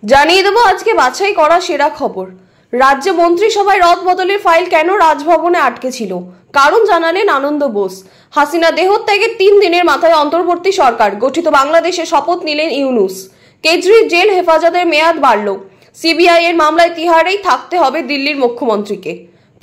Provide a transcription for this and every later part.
জানিয়ে দেব আজকে বাছাই করা সেরা খবর। রাজ্য মন্ত্রিসভায় রদবদলের ফাইল কেন রাজভবনে আটকে ছিল, কারণ জানালেন আনন্দ বোস। হাসিনা দেহত্যাগের 3 দিনের মাথায় অন্তর্বর্তী সরকার গঠিত বাংলাদেশে শপথ নিলেন ইউনূস। কেজরির জেল হেফাজতের মেয়াদ বাড়ল। সিবিআই এর মামলায় তিহারেই থাকতে হবে দিল্লির মুখ্যমন্ত্রীকে।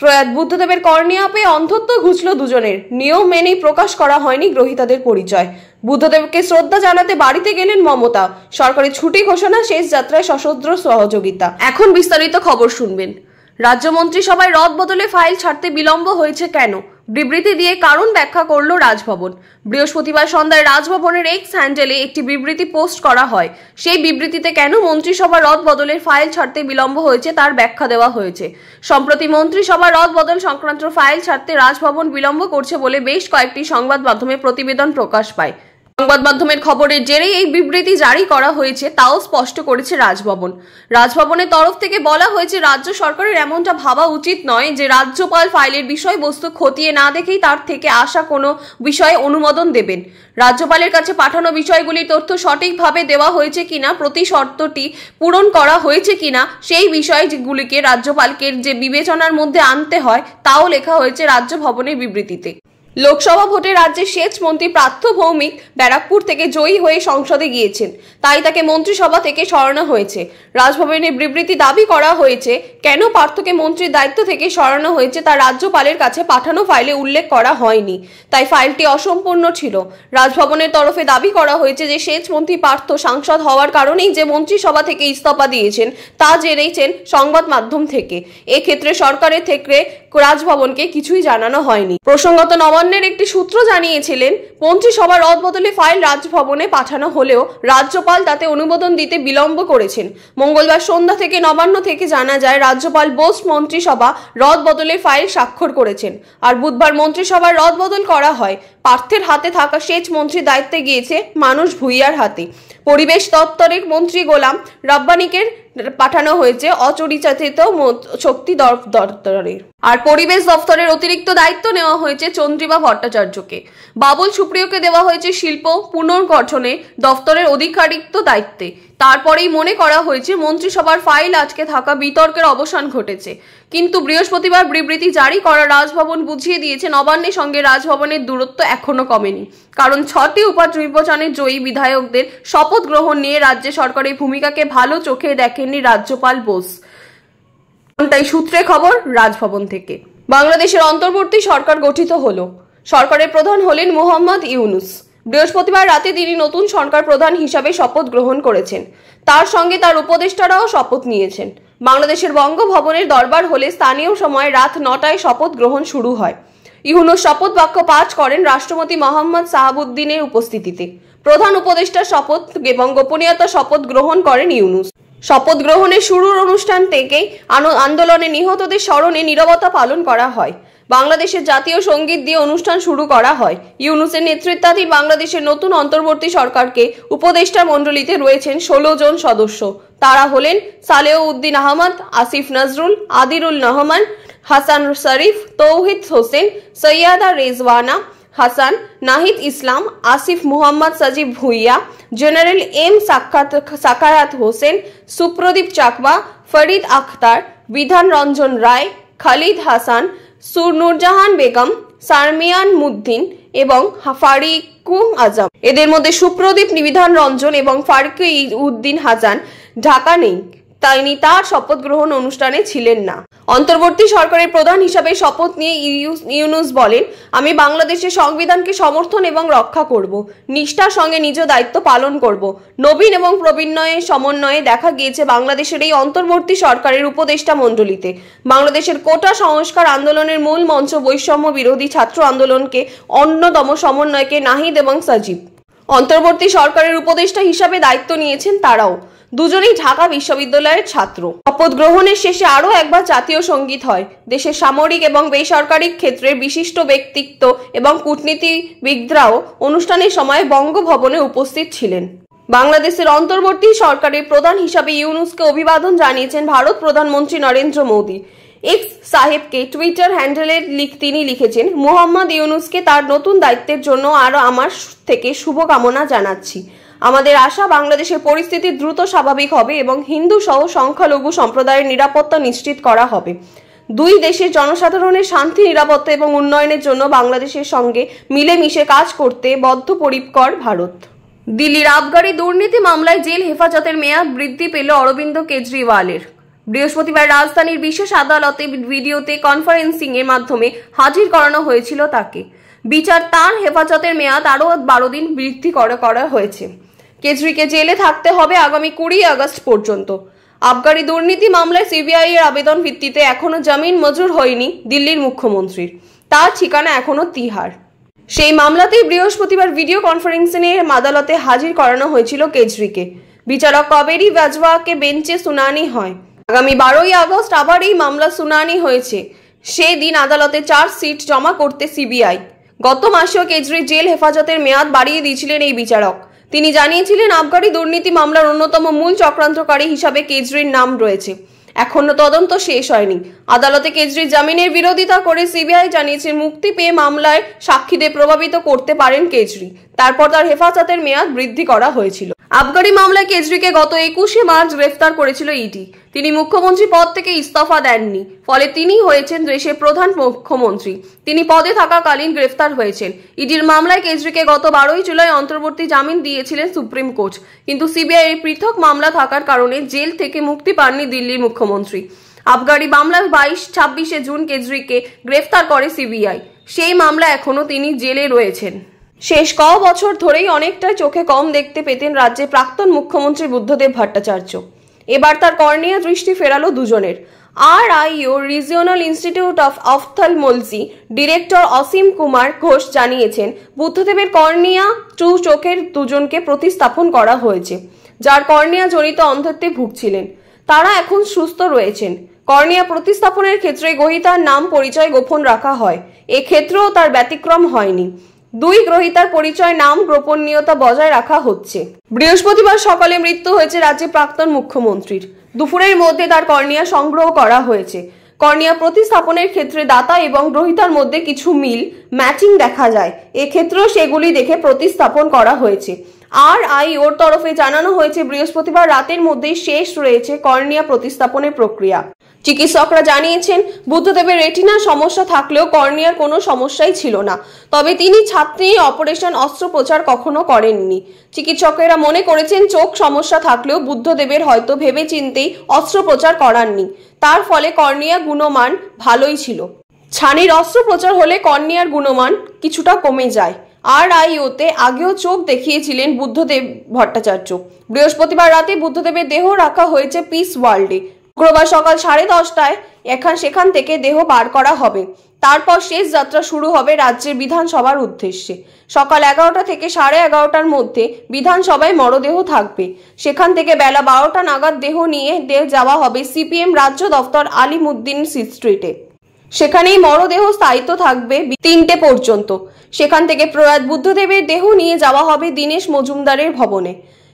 প্রয়াত বুদ্ধদেবের কর্নিয়া পেয়ে অন্ধত্ব ঘুচল দুজনের। নিয়ম মেনেই প্রকাশ করা হয়নি গ্রহীতাদের পরিচয়। বুদ্ধদেবকে শ্রদ্ধা জানাতে বাড়িতে গেলেন মমতা। সরকারি ছুটি ঘোষণা, শেষ যাত্রায় সশস্ত্র সহযোগিতা। এখন বিস্তারিত খবর শুনবেন। রাজ্য মন্ত্রিসভায় রদবদলে ফাইল ছাড়তে বিলম্ব হয়েছে কেন, বিবৃতি দিয়ে কারণ ব্যাখ্যা করল রাজভবন। বৃহস্পতিবার সন্ধ্যায় রাজভবনের এক্স হ্যান্ডেলে একটি বিবৃতি পোস্ট করা হয়। সেই বিবৃতিতে কেন মন্ত্রিসভা রদবদলের ফাইল ছাড়তে বিলম্ব হয়েছে তার ব্যাখ্যা দেওয়া হয়েছে। সম্প্রতি মন্ত্রিসভা রদবদল সংক্রান্ত ফাইল ছাড়তে রাজভবন বিলম্ব করছে বলে বেশ কয়েকটি সংবাদ মাধ্যমে প্রতিবেদন প্রকাশ পায়। সংবাদ মাধ্যমের খবরের জেরেই এই বিবৃতি জারি করা হয়েছে, তাও স্পষ্ট করেছে রাজভবন। রাজভবনের তরফ থেকে বলা হয়েছে, রাজ্য সরকারের এমনটা ভাবা উচিত নয় যে রাজ্যপাল ফাইলের বিষয়বস্তু খতিয়ে না দেখেই তার থেকে আসা কোনো বিষয়ে অনুমোদন দেবেন। রাজ্যপালের কাছে পাঠানো বিষয়গুলির তথ্য সঠিকভাবে দেওয়া হয়েছে কিনা, প্রতি শর্তটি পূরণ করা হয়েছে কিনা, সেই বিষয়গুলিকে রাজ্যপালকে যে বিবেচনার মধ্যে আনতে হয় তাও লেখা হয়েছে রাজ্য ভবনের বিবৃতিতে। লোকসভা ভোটে রাজ্যের সেচ মন্ত্রী পার্থ ভৌমিক ব্যারাকপুর থেকে জয়ী হয়ে সংসদে গিয়েছেন, তাই তাকে মন্ত্রিসভা থেকে সরানো হয়েছে। রাজভবনের বিবৃতি দাবি করা হয়েছে, কেন পার্থকে মন্ত্রীর দায়িত্ব থেকে সরানো হয়েছে তা রাজ্যপালের কাছে পাঠানো ফাইলে উল্লেখ করা হয়নি, তাই ফাইলটি অসম্পূর্ণ ছিল। রাজভবনের তরফে দাবি করা হয়েছে যে সেচ মন্ত্রী পার্থ সাংসদ হওয়ার কারণেই যে মন্ত্রিসভা থেকে ইস্তফা দিয়েছেন তা জেনেছেন সংবাদ মাধ্যম থেকে। এক্ষেত্রে সরকারের থেকে রাজভবনকে কিছুই জানানো হয়নি। প্রসঙ্গত নবান্নের একটি সূত্র জানিয়েছিলেন, মন্ত্রিসভা রদবদলে ফাইল রাজভবনে পাঠানো হলেও রাজ্যপাল তাতে অনুমোদন দিতে বিলম্ব করেছেন। মঙ্গলবার সন্ধ্যা থেকে নবান্ন থেকে জানা যায়, রাজ্যপাল বোস মন্ত্রিসভা রদবদলের ফাইল স্বাক্ষর করেছেন। আর বুধবার মন্ত্রিসভার রদবদল করা হয়। পার্থের হাতে থাকা সেচ মন্ত্রীর দায়িত্বে গিয়েছে মানস ভুঁইয়ার হাতে। পরিবেশ দপ্তরের মন্ত্রী গোলাম রাব্বানিকে পাঠানো হয়েছে অপরিচালিত শক্তি দপ্তরের। আর পরিবেশ দপ্তরের অতিরিক্ত দায়িত্ব নেওয়া হয়েছে চন্দ্রিমা ভট্টাচার্যকে। বাবুল সুপ্রিয়কে দেওয়া হয়েছে শিল্প পুনর্গঠনে দপ্তরের অধিকারিত্ব দায়িত্বে। তারপরেই মনে করা হয়েছে মন্ত্রিসভার ফাইল আটকে থাকা বিতর্কের অবসান ঘটেছে। কিন্তু বৃহস্পতিবার বিবৃতি জারি করা রাজভবন বুঝিয়ে দিয়েছে, নবান্নের সঙ্গে রাজভবনের দূরত্ব এখনো কমেনি। কারণ 6টি উপনির্বাচনের জয়ী বিধায়কদের শপথ গ্রহণ নিয়ে রাজ্য সরকারের ভূমিকাকে ভালো চোখে দেখেননি রাজ্যপাল বোস। তাই সূত্রে খবর রাজভবন থেকে। বাংলাদেশের অন্তর্বর্তী সরকার গঠিত হলো। সরকারের প্রধান হলেন মোহাম্মদ ইউনূস। বৃহস্পতিবার রাতে তিনি নতুন সরকার প্রধান হিসাবে শপথ গ্রহণ করেছেন। তার সঙ্গে তার উপদেষ্টারাও শপথ নিয়েছেন। বাংলাদেশের বঙ্গভবনের দরবার হলে স্থানীয় সময় রাত 9টায় শপথ গ্রহণ শুরু হয়। ইউনূস শপথ বাক্য পাঠ করেন রাষ্ট্রপতি মোহাম্মদ শাহাবুদ্দিনের উপস্থিতিতে। প্রধান উপদেষ্টার শপথ এবং গোপনীয়তা শপথ গ্রহণ করেন ইউনূস। শপথ গ্রহণের শুরুর অনুষ্ঠান থেকেই আন্দোলনে নিহতদের স্মরণে নীরবতা পালন করা হয়। বাংলাদেশের জাতীয় সঙ্গীত দিয়ে অনুষ্ঠান শুরু করা হয়। ইউনূসের নেতৃত্বাধীন বাংলাদেশের নতুন অন্তর্বর্তী সরকারকে উপদেষ্টা মণ্ডলীতে রয়েছেন 16 জন সদস্য। তারা হলেন সালেহ উদ্দিন আহমদ, আসিফ নজরুল, আদিরুল রহমান, হাসান শরীফ, তৌহিদ হোসেন, সৈয়দা রেজওয়ানা হাসান, নাহিদ ইসলাম, আসিফ মুহাম্মদ সজীব ভুইয়া, জেনারেল এম সাকায়াত হোসেন, সুপ্রদীপ চাকমা, ফরিদ আখতার, বিধান রঞ্জন রায়, খালিদ হাসান, নূরজাহান বেগম, সারমিয়ান মুদ্দিন এবং ফারিকুম আজম। এদের মধ্যে সুপ্রদীপ, বিধান রঞ্জন এবং ফারিক উদ্দিন হাসান ঢাকা নেই, তাই তার শপথ গ্রহণ অনুষ্ঠানে ছিলেন না। অন্তর্বর্তী সরকারের প্রধান হিসাবে শপথ নিয়ে ইউনূস বলেন, আমি বাংলাদেশের সংবিধানকে সমর্থন এবং রক্ষা করব, নিষ্ঠার সঙ্গে নিজ দায়িত্ব পালন করব। নবীন এবং প্রবীণের সমন্বয়ে দেখা গিয়েছে বাংলাদেশের এই অন্তর্বর্তী সরকারের উপদেষ্টা মণ্ডলীতে। বাংলাদেশের কোটা সংস্কার আন্দোলনের মূল মঞ্চ বৈষম্য বিরোধী ছাত্র আন্দোলনকে অন্যতম সমন্বয়কে নাহিদ এবং সজীব। অন্তর্বর্তী সরকারের উপদেষ্টা হিসাবে দায়িত্ব নিয়েছেন তারাও। দুজনেই ঢাকা বিশ্ববিদ্যালয়ের ছাত্র। শপথ গ্রহণের শেষে আরও একবার জাতীয় সঙ্গীত হয়। দেশের সামরিক এবং বেসরকারি ক্ষেত্রের বিশিষ্ট ব্যক্তিত্ব এবং কূটনীতিবিদরাও অনুষ্ঠানের সময় বঙ্গভবনে উপস্থিত ছিলেন। বাংলাদেশের অন্তর্বর্তী সরকারের প্রধান হিসাবে ইউনূসকে অভিবাদন জানিয়েছেন ভারত প্রধানমন্ত্রী নরেন্দ্র মোদী। এক্স সাহেবকে টুইটার হ্যান্ডেলে তিনি লিখেছেন, মোহাম্মদ ইউনূসকে তার নতুন দায়িত্বের জন্য আরও আমার থেকে শুভকামনা জানাচ্ছি। আমাদের আশা বাংলাদেশের পরিস্থিতি দ্রুত স্বাভাবিক হবে এবং হিন্দু সহ সংখ্যালঘু সম্প্রদায়ের নিরাপত্তা নিশ্চিত করা হবে। দুই দেশের জনসাধারণের শান্তি, নিরাপত্তা এবং উন্নয়নের জন্য বাংলাদেশের সঙ্গে মিলেমিশে কাজ করতে বদ্ধপরিকর ভারত। দিল্লির আবগারি দুর্নীতি মামলায় জেল হেফাজতের মেয়াদ বৃদ্ধি পেল অরবিন্দ কেজরিওয়ালের। বৃহস্পতিবার রাজধানীর বিশেষ আদালতে ভিডিওতে কনফারেন্সিং এর মাধ্যমে হাজির করানো হয়েছিল তাকে। বিচার তার হেফাজতের মেয়াদ আরও 12 দিন বৃদ্ধি করা হয়েছে। কেজরিকে জেলে থাকতে হবে আগামী 20 আগস্ট পর্যন্ত। আবগারি দুর্নীতি মামলায় সিবিআই এর আবেদন ভিত্তিতে এখনো জামিন মঞ্জুর হয়নি দিল্লির মুখ্যমন্ত্রীর। তার ঠিকানা এখনো তিহার। সেই মামলাতেই বৃহস্পতিবার ভিডিও কনফারেন্সিংয়ে আদালতে হাজির করানো হয়েছিল কেজরিকে। বিচারক কাবেরী বাজওয়াকে বেঞ্চে শুনানি হয়। আগামী 12 আগস্ট আবার এই মামলা শুনানি হয়েছে। সেই দিন আদালতে চার্জশিট জমা করতে সিবিআই। গত মাসেও কেজরি জেল হেফাজতের মেয়াদ বাড়িয়ে দিয়েছিলেন এই বিচারক। তিনি জানিয়েছিলেন আবগারি দুর্নীতি মামলার অন্যতম মূল চক্রান্তকারী হিসাবে কেজরির নাম রয়েছে। এখনো তদন্ত শেষ হয়নি। আদালতে কেজরির জামিনের বিরোধিতা করে সিবিআই জানিয়েছে মুক্তি পেয়ে মামলায় সাক্ষীদের প্রভাবিত করতে পারেন কেজরি। তারপর তার হেফাজতের মেয়াদ বৃদ্ধি করা হয়েছিল। আবগারি মামলায় কেজরিকে গত 21শে মার্চ গ্রেফতার করেছিল ইডি। তিনি মুখ্যমন্ত্রী পদ থেকে ইস্তফা দেননি, ফলে তিনি হয়েছেন দেশের প্রধান মুখ্যমন্ত্রী। তিনি পদে থাকাকালীন গ্রেফতার হয়েছেন। ইডির মামলায় কেজরিকে গত 12 জুলাই অন্তর্বর্তী জামিন দিয়েছিলেন সুপ্রিম কোর্ট, কিন্তু সিবিআই এর পৃথক মামলা থাকার কারণে জেল থেকে মুক্তি পাননি দিল্লির মুখ্যমন্ত্রী। আবগারি মামলায় 26শে জুন কেজরিকে গ্রেফতার করে সিবিআই। সেই মামলা এখনো তিনি জেলে রয়েছেন। শেষ ক বছর ধরেই অনেকটাই চোখে কম দেখতে পেতেন রাজ্যের প্রাক্তন মুখ্যমন্ত্রী বুদ্ধদেব ভট্টাচার্য। এবার তার কর্নিয়া দৃষ্টি ফেরালো দুজনের। RIO regional institute of ophthalmology director Asim Kumar Ghosh জানিয়েছেন বুদ্ধদেবের কর্নিয়া চোখের দুজনকে প্রতিস্থাপন করা হয়েছে, যার কর্নিয়া জনিত অন্ধত্বে ভুগছিলেন। তারা এখন সুস্থ রয়েছেন। কর্নিয়া প্রতিস্থাপনের ক্ষেত্রে গ্রহীতার নাম পরিচয় গোপন রাখা হয়। এক্ষেত্রেও তার ব্যতিক্রম হয়নি। দুই গ্রহীতার পরিচয়, নাম গোপনীয়তা বজায় রাখা হচ্ছে। বৃহস্পতিবার সকালে মৃত্যু হয়েছে রাজ্যের প্রাক্তন মুখ্যমন্ত্রীর। দুপুরের মধ্যে তার কর্নিয়া সংগ্রহ করা হয়েছে। কর্নিয়া প্রতিস্থাপনের ক্ষেত্রে দাতা এবং গ্রহীতার মধ্যে কিছু মিল, ম্যাচিং দেখা যায়। এক্ষেত্রেও সেগুলি দেখে প্রতিস্থাপন করা হয়েছে। RIOর তরফে জানানো হয়েছে বৃহস্পতিবার রাতের মধ্যেই শেষ রয়েছে কর্নিয়া প্রতিস্থাপনের প্রক্রিয়া। চিকিৎসকরা জানিয়েছেন বুদ্ধদেবের রেটিনার সমস্যা থাকলেও কর্নিয়ার কোনো সমস্যাই ছিল না। তবে তিনি ছাত্রী অপারেশন অস্ত্রোপচার কখনো করেননি। চিকিৎসকেরা মনে করেছেন চোখ সমস্যা থাকলেও বুদ্ধদেবের হয়তো ভেবেচিন্তেই অস্ত্রোপচার করাননি। তার ফলে কর্নিয়া গুণমান ভালোই ছিল। ছানির অস্ত্রোপচার হলে কর্নিয়ার গুণমান কিছুটা কমে যায়। RIOতে আগেও চোখ দেখিয়েছিলেন বুদ্ধদেব ভট্টাচার্য। বৃহস্পতিবার রাতে বুদ্ধদেবের দেহ রাখা হয়েছে পিস ওয়ার্ল্ডে। শুক্রবার সকাল 10:30টায় সেখান থেকে দেহ বার করা হবে। তারপর শেষ যাত্রা শুরু হবে রাজ্যের বিধানসভার উদ্দেশ্যে। সকাল 11টা থেকে 11:30টার মধ্যে বিধানসভায় মরদেহ থাকবে। সেখান থেকে বেলা 12টা নাগাদ দেহ নিয়ে যাওয়া হবে CPM রাজ্য দফতর আলিমুদ্দিন স্ট্রিটে। সেখানেই মরদেহ স্থায়িত্ব থাকবে 3টে পর্যন্ত। সেখান থেকে প্রয়াত বুদ্ধদেবের দেহ নিয়ে যাওয়া হবে দীনেশ মজুমদারের ভবনে,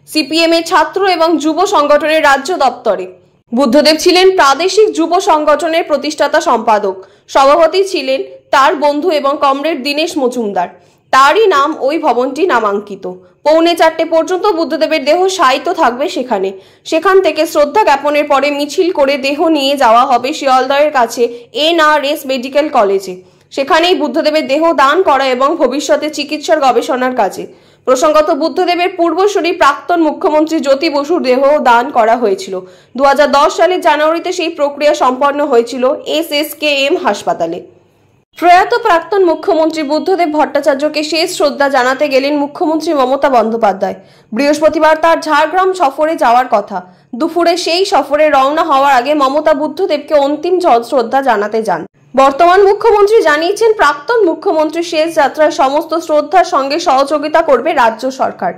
CPM এর ছাত্র এবং যুব সংগঠনের রাজ্য দপ্তরে। বুদ্ধদেব ছিলেন প্রাদেশিক যুব সংগঠনের প্রতিষ্ঠাতা সম্পাদক। সভাপতি ছিলেন তার বন্ধু এবং কমরেড দীনেশ মজুমদার। তারই নাম ওই ভবনটি নামাঙ্কিত। 3:45 পর্যন্ত বুদ্ধদেবের দেহ শায়িত থাকবে সেখানে। সেখান থেকে শ্রদ্ধা জ্ঞাপনের পরে মিছিল করে দেহ নিয়ে যাওয়া হবে শিয়ালদহের কাছে NRS মেডিকেল কলেজে। সেখানেই বুদ্ধদেবের দেহ দান করা এবং ভবিষ্যতে চিকিৎসার গবেষণার কাজে। প্রসঙ্গত, বুদ্ধদেবের পূর্বসূরি প্রাক্তন মুখ্যমন্ত্রী জ্যোতি বসুর দেহ দান করা হয়েছিল। 2010 সালের জানুয়ারিতে সেই প্রক্রিয়া সম্পন্ন হয়েছিল SSKM হাসপাতালে। প্রয়াত প্রাক্তন মুখ্যমন্ত্রী বুদ্ধদেব ভট্টাচার্যকে শেষ শ্রদ্ধা জানাতে গেলেন মুখ্যমন্ত্রী মমতা বন্দ্যোপাধ্যায়। বৃহস্পতিবার তার ঝাড়গ্রাম সফরে যাওয়ার কথা। দুপুরে সেই সফরে রওনা হওয়ার আগে মমতা বুদ্ধদেবকে অন্তিম শ্রদ্ধা জানাতে যান। বর্তমান মুখ্যমন্ত্রী জানিয়েছেন প্রাক্তন মুখ্যমন্ত্রী শেষ যাত্রায় সমস্ত শ্রদ্ধার সঙ্গে সহযোগিতা করবে রাজ্য সরকার।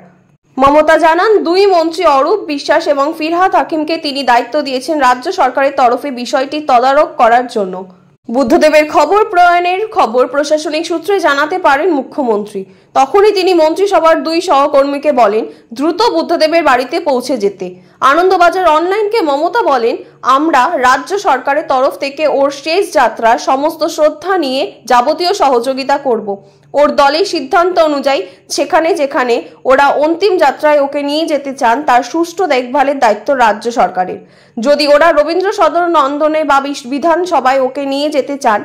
মমতা জানান, দুই মন্ত্রী অরূপ বিশ্বাস এবং ফিরহাদ হাকিমকে তিনি দায়িত্ব দিয়েছেন রাজ্য সরকারের তরফে বিষয়টি তদারক করার জন্য। বুদ্ধদেবের প্রয়াণের খবর প্রশাসনিক সূত্রে জানাতে পারেন মুখ্যমন্ত্রী। তখনই তিনি মন্ত্রিসভার 2 সহকর্মীকে বলেন দ্রুত বুদ্ধদেবের বাড়িতে পৌঁছে যেতে। আনন্দবাজার অনলাইনকে মমতা বলেন, আমরা রাজ্য সরকারের তরফ থেকে ওর শেষ যাত্রার সমস্ত শ্রদ্ধা নিয়ে যাবতীয় সহযোগিতা করব। ওর দলের সিদ্ধান্ত অনুযায়ী সেখানে যেখানে ওরা অন্তিম যাত্রায় ওকে নিয়ে যেতে চান তার সুষ্ঠু দেখভালের দায়িত্ব রাজ্য সরকারের। যদি ওরা রবীন্দ্র সদন নন্দনে বা বিধানসভায় ওকে নিয়ে যেতে চান